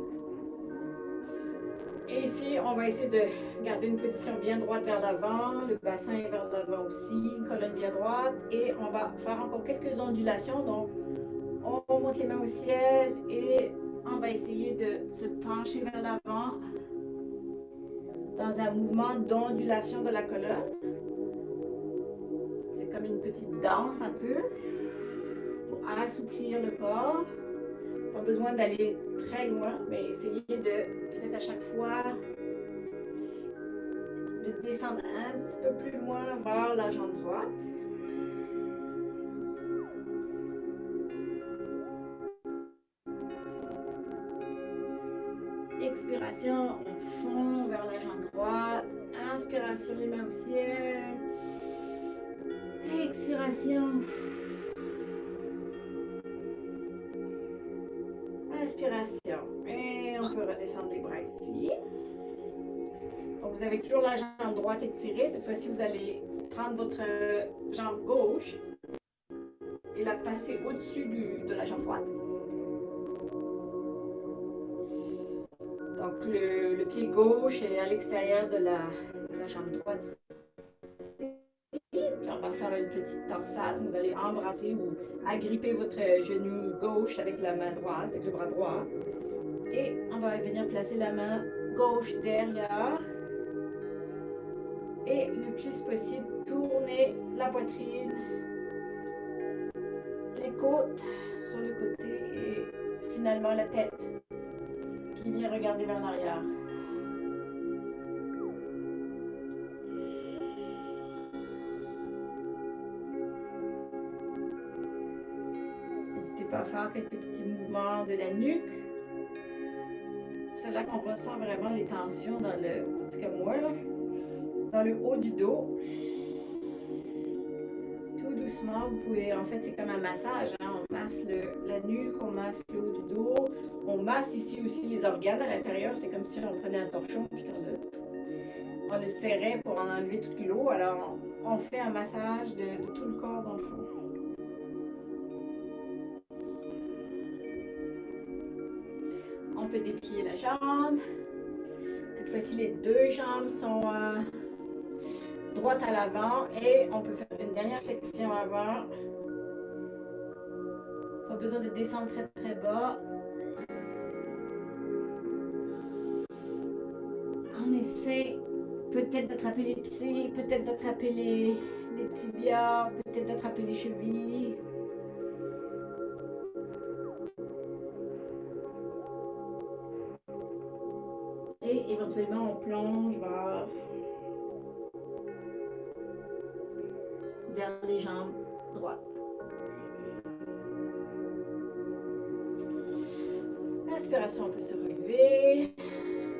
Et ici, on va essayer de garder une position bien droite vers l'avant, le bassin est vers l'avant aussi, une colonne bien droite. Et on va faire encore quelques ondulations. Donc, on monte les mains au ciel et on va essayer de se pencher vers l'avant dans un mouvement d'ondulation de la colonne. C'est comme une petite danse un peu pour assouplir le corps. Pas besoin d'aller très loin, mais essayez de, peut-être à chaque fois, de descendre un petit peu plus loin vers la jambe droite. Expiration, on fond vers la jambe droite. Inspiration, les mains au ciel. Expiration. Inspiration. Et on peut redescendre les bras ici. Donc, vous avez toujours la jambe droite étirée. Cette fois-ci, vous allez prendre votre jambe gauche et la passer au-dessus de la jambe droite. Donc, le pied gauche est à l'extérieur de la jambe droite. Puis, on va faire une petite torsade. Vous allez embrasser ou agripper votre genou gauche avec la main droite, avec le bras droit. Et on va venir placer la main gauche derrière. Et le plus possible, tourner la poitrine, les côtes sur le côté et finalement la tête qui vient regarder vers l'arrière. N'hésitez pas à faire quelques petits mouvements de la nuque. C'est là qu'on ressent vraiment les tensions dans le, en tout cas moi, là, dans le haut du dos. Tout doucement, vous pouvez, en fait, c'est comme un massage. Hein? On masse la nuque, on masse le haut du dos. On masse ici aussi les organes à l'intérieur. C'est comme si on prenait un torchon puis on le serrait pour en enlever toute l'eau. Alors, on fait un massage de tout le corps dans le fond. On peut déplier la jambe. Cette fois-ci, les deux jambes sont droites à l'avant et on peut faire une dernière flexion avant. Pas besoin de descendre très très bas. On essaie peut-être d'attraper les pieds, peut-être d'attraper les tibias, peut-être d'attraper les chevilles. Et éventuellement, on plonge vers les jambes droites. Inspiration, on peut se relever,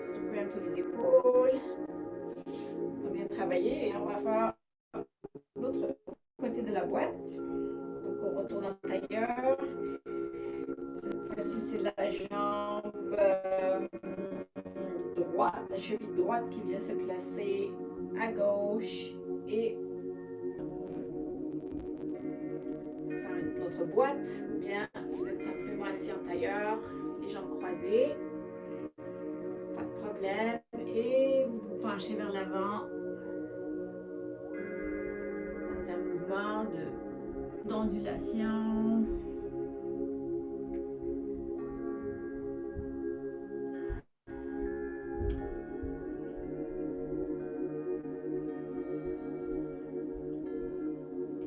secouer un peu les épaules. Ça vient de travailler et on va faire l'autre côté de la boîte. Donc, on retourne en tailleur. Cette fois-ci, c'est la jambe droite, la cheville droite qui vient se placer à gauche et faire une autre boîte. Ou bien vous êtes simplement assis en tailleur, les jambes croisées, pas de problème. Et vous vous penchez vers l'avant dans un mouvement d'ondulation.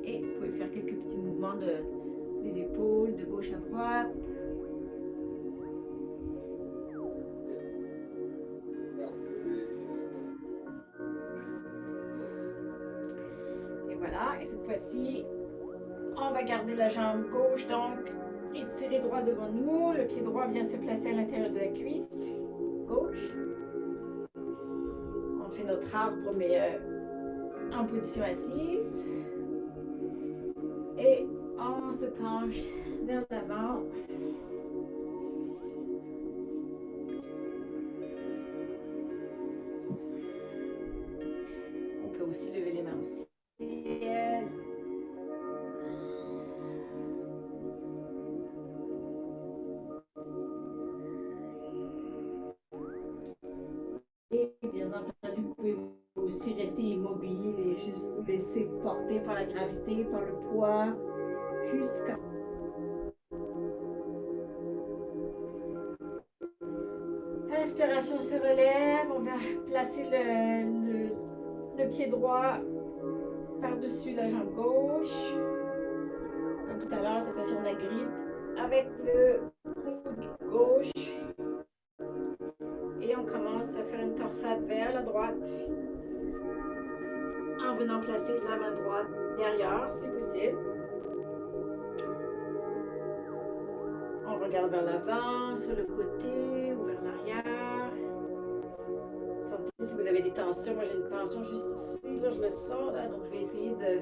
Et vous pouvez faire quelques petits mouvements des épaules de gauche à droite. Et voilà, et cette fois-ci, on va garder la jambe gauche, donc étirer droit devant nous. Le pied droit vient se placer à l'intérieur de la cuisse gauche. On fait notre arbre, mais en position assise. Et on se penche vers l'avant. On peut aussi lever les mains au ciel. Et bien entendu, vous pouvez aussi rester immobile et juste vous laisser porter par la gravité, par le poids, jusqu'à... Inspiration, se relève. On va placer le pied droit par-dessus la jambe gauche. Comme tout à l'heure, cette fois-ci, on agrippe avec le coude gauche. Et on commence à faire une torsade vers la droite. En venant placer la main droite derrière, si possible. On regarde vers l'avant, sur le côté ou vers l'arrière. si vous avez des tensions. Moi, j'ai une tension juste ici. Là, je le sens, là. Donc, je vais essayer de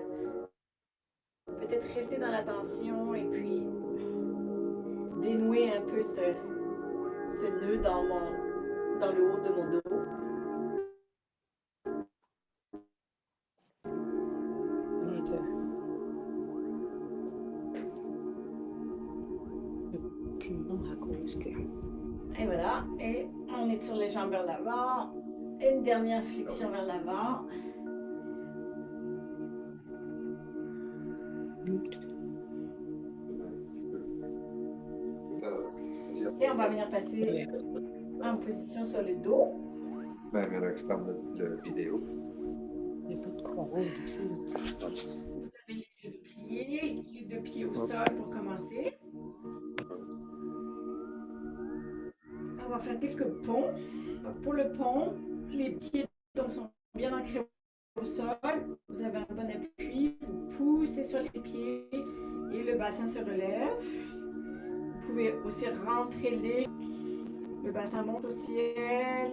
peut-être rester dans la tension et puis dénouer un peu ce nœud dans le haut de mon dos. Et voilà. Et on étire les jambes vers l'avant. Une dernière flexion vers l'avant. Et on va venir passer en position sur le dos. Ben, il y en a qui ferment le vidéo. Il n'y a pas de croix rouge dessus. Vous avez les deux pieds au sol pour commencer. On va faire quelques ponts. Donc pour le pont, les pieds donc, sont bien ancrés au sol. Vous avez un bon appui. Vous poussez sur les pieds et le bassin se relève. Vous pouvez aussi rentrer le bassin monte au ciel.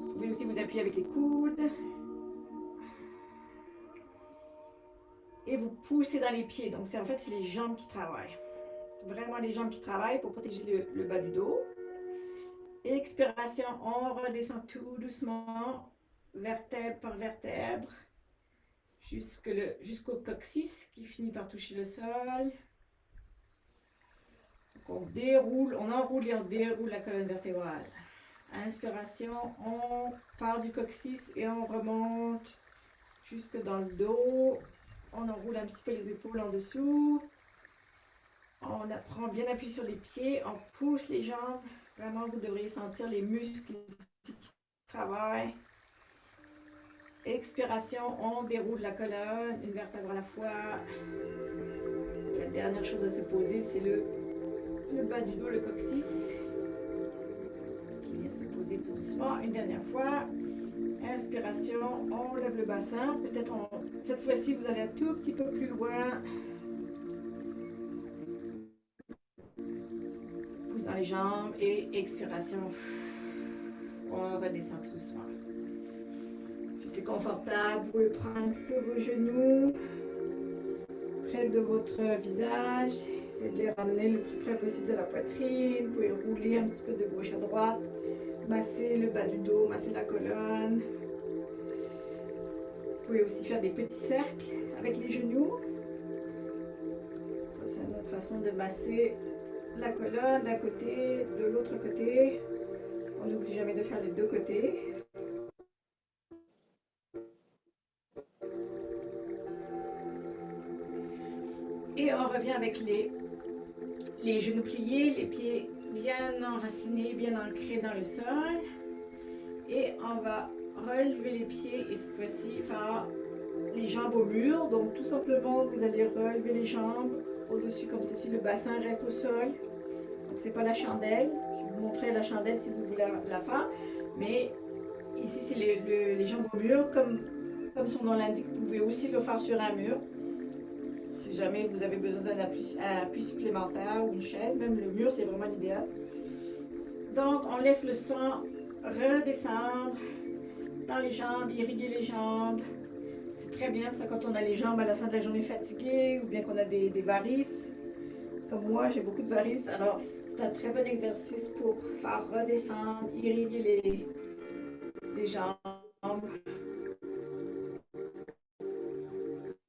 Vous pouvez aussi vous appuyer avec les coudes. Et vous poussez dans les pieds. Donc, en fait, c'est les jambes qui travaillent. C'est vraiment les jambes qui travaillent pour protéger le bas du dos. Expiration, on redescend tout doucement, vertèbre par vertèbre, jusqu'au coccyx qui finit par toucher le sol. Donc, on enroule et on déroule la colonne vertébrale. Inspiration, on part du coccyx et on remonte jusque dans le dos. On enroule un petit peu les épaules en dessous. On prend bien appui sur les pieds. On pousse les jambes. Vraiment, vous devriez sentir les muscles qui travaillent. Expiration, on déroule la colonne, une vertèbre à la fois. La dernière chose à se poser, c'est le bas du dos, le coccyx, qui vient se poser tout doucement. Une dernière fois. Inspiration, on lève le bassin. Peut-être cette fois-ci, vous allez un tout petit peu plus loin. Pousse dans les jambes et expiration. On redescend tout doucement. Si c'est confortable, vous pouvez prendre un petit peu vos genoux près de votre visage. Essayez de les ramener le plus près possible de la poitrine. Vous pouvez rouler un petit peu de gauche à droite. Masser le bas du dos, masser la colonne. Vous pouvez aussi faire des petits cercles avec les genoux. Ça, c'est une autre façon de masser la colonne d'un côté, de l'autre côté. On n'oublie jamais de faire les deux côtés. Et on revient avec les genoux pliés, les pieds bien enracinés, bien ancrés dans le sol. Et on va relever les pieds et cette fois-ci faire les jambes au mur. Donc tout simplement, vous allez relever les jambes au-dessus comme ceci. Le bassin reste au sol. Donc c'est pas la chandelle. Je vais vous montrer la chandelle si vous voulez la faire. Mais ici, c'est les jambes au mur. Comme son nom l'indique, vous pouvez aussi le faire sur un mur. Si jamais vous avez besoin d'un appui supplémentaire ou une chaise, même le mur, c'est vraiment l'idéal. Donc, on laisse le sang redescendre dans les jambes, irriguer les jambes. C'est très bien ça quand on a les jambes à la fin de la journée fatiguées ou bien qu'on a des varices. Comme moi, j'ai beaucoup de varices. Alors, c'est un très bon exercice pour faire redescendre, irriguer les jambes.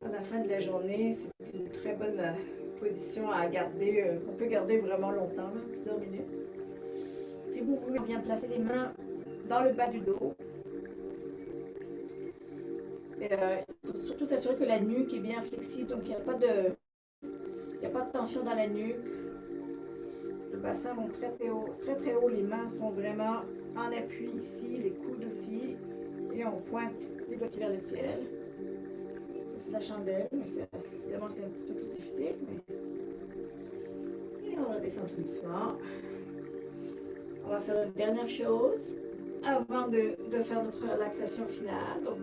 À la fin de la journée, c'est une très bonne position à garder, qu'on peut garder vraiment longtemps, plusieurs minutes. Si vous voulez bien placer les mains dans le bas du dos. Il faut surtout s'assurer que la nuque est bien flexible, donc il n'y a pas de tension dans la nuque. Le bassin monte très très haut, très haut. Les mains sont vraiment en appui ici, les coudes aussi. Et on pointe les doigts vers le ciel. C'est la chandelle, mais évidemment c'est un petit peu plus difficile. Et on redescend tout doucement. On va faire une dernière chose avant de faire notre relaxation finale. Donc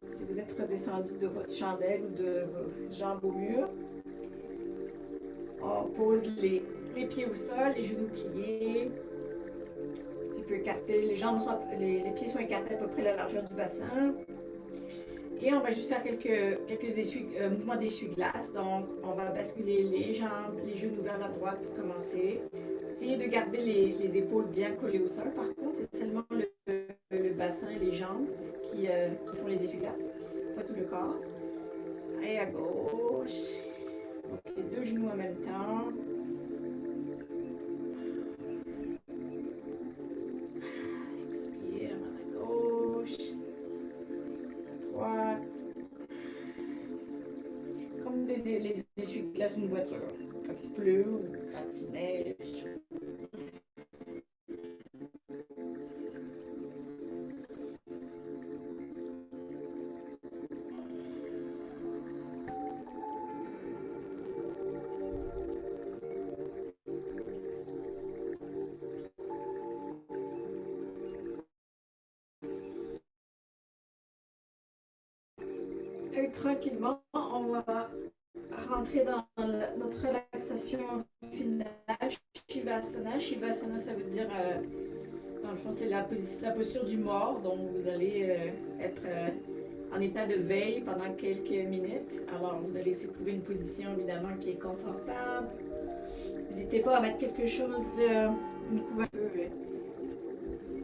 si vous êtes redescendu de votre chandelle ou de vos jambes au mur, on pose les pieds au sol, les genoux pliés, petit peu écarté, les jambes sont, les pieds sont écartés à peu près la largeur du bassin. Et on va juste faire quelques mouvements d'essuie-glace. Donc, on va basculer les jambes, les genoux vers la droite pour commencer. Essayez de garder les épaules bien collées au sol. Par contre, c'est seulement le bassin et les jambes qui font les essuie-glaces, pas tout le corps. Et à gauche. Donc, les deux genoux en même temps. Expire, à gauche. À droite. Comme les essuie-glaces d'une voiture. Quand il pleut ou quand il neige. Et tranquillement, on va rentrer dans notre relaxation finale, Shivasana. Shivasana, ça veut dire, dans le fond, c'est la posture du mort. Donc, vous allez être en état de veille pendant quelques minutes. Alors, vous allez essayer de trouver une position, évidemment, qui est confortable. N'hésitez pas à mettre quelque chose, une couverture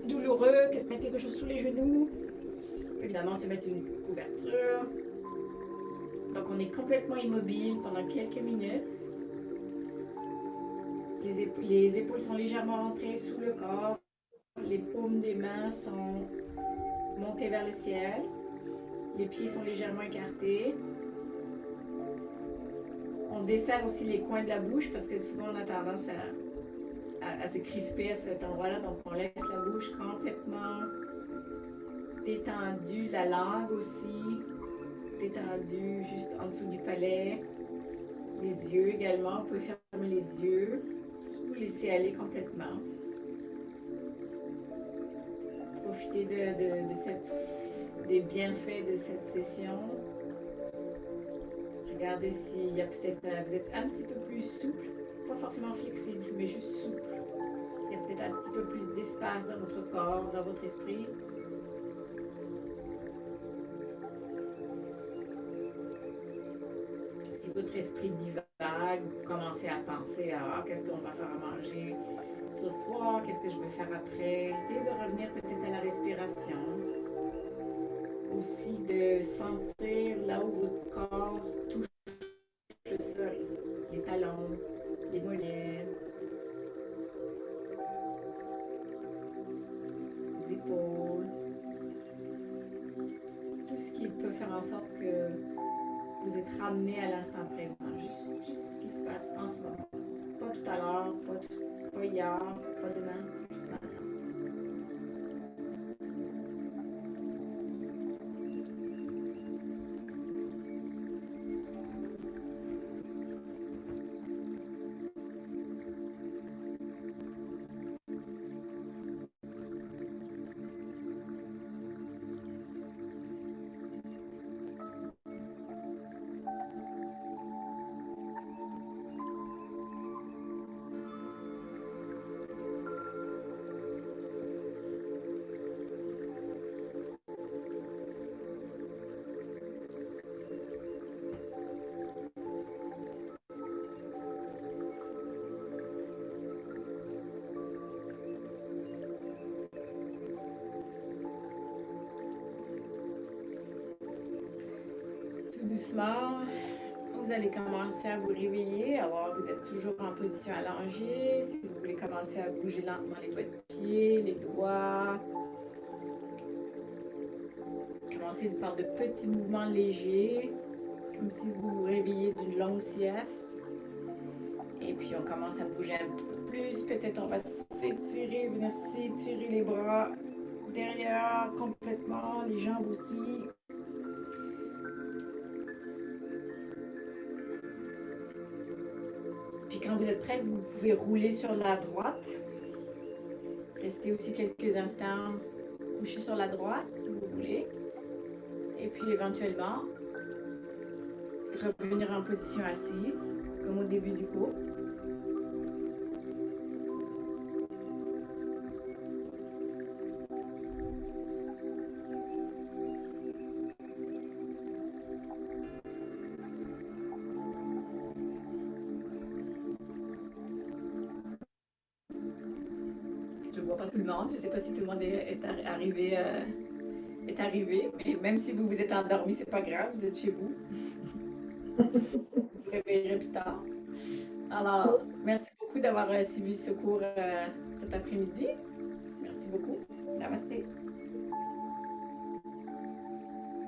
douloureux, mettre quelque chose sous les genoux. Évidemment, c'est mettre une couverture. Donc, on est complètement immobile pendant quelques minutes. Les épaules sont légèrement rentrées sous le corps. Les paumes des mains sont montées vers le ciel. Les pieds sont légèrement écartés. On desserre aussi les coins de la bouche parce que souvent on a tendance à se crisper à cet endroit-là. Donc, on laisse la bouche complètement détendue. La langue aussi détendue juste en dessous du palais. Les yeux également. Vous pouvez fermer les yeux. Juste vous laisser aller complètement. Profitez des bienfaits de cette session. Regardez s'il y a peut-être, vous êtes un petit peu plus souple, pas forcément flexible, mais juste souple. Il y a peut-être un petit peu plus d'espace dans votre corps, dans votre esprit. Si votre esprit divague, vous commencez à penser à qu'est-ce qu'on va faire à manger ce soir, qu'est-ce que je vais faire après, essayez de revenir peut-être à la respiration. Aussi de sentir là où votre corps touche le sol, les talons, les mollets, les épaules, tout ce qui peut faire en sorte que vous êtes ramené à l'instant présent, juste ce qui se passe en ce moment. Pas tout à l'heure, pas hier, pas demain, juste maintenant. Doucement, vous allez commencer à vous réveiller. Alors, vous êtes toujours en position allongée. Si vous voulez commencer à bouger lentement les doigts de pied, les doigts. Commencez par de petits mouvements légers, comme si vous vous réveillez d'une longue sieste. Et puis, on commence à bouger un petit peu plus. Peut-être on va s'étirer, venir s'étirer les bras derrière complètement, les jambes aussi. Puis quand vous êtes prêt, vous pouvez rouler sur la droite. Restez aussi quelques instants couché sur la droite si vous voulez. Et puis éventuellement, revenir en position assise, comme au début du cours. Je ne vois pas tout le monde. Je ne sais pas si tout le monde arrivé, est arrivé. Mais même si vous vous êtes endormi, c'est pas grave. Vous êtes chez vous. Vous vous réveillerez plus tard. Alors, merci beaucoup d'avoir suivi ce cours cet après-midi. Merci beaucoup. Namasté.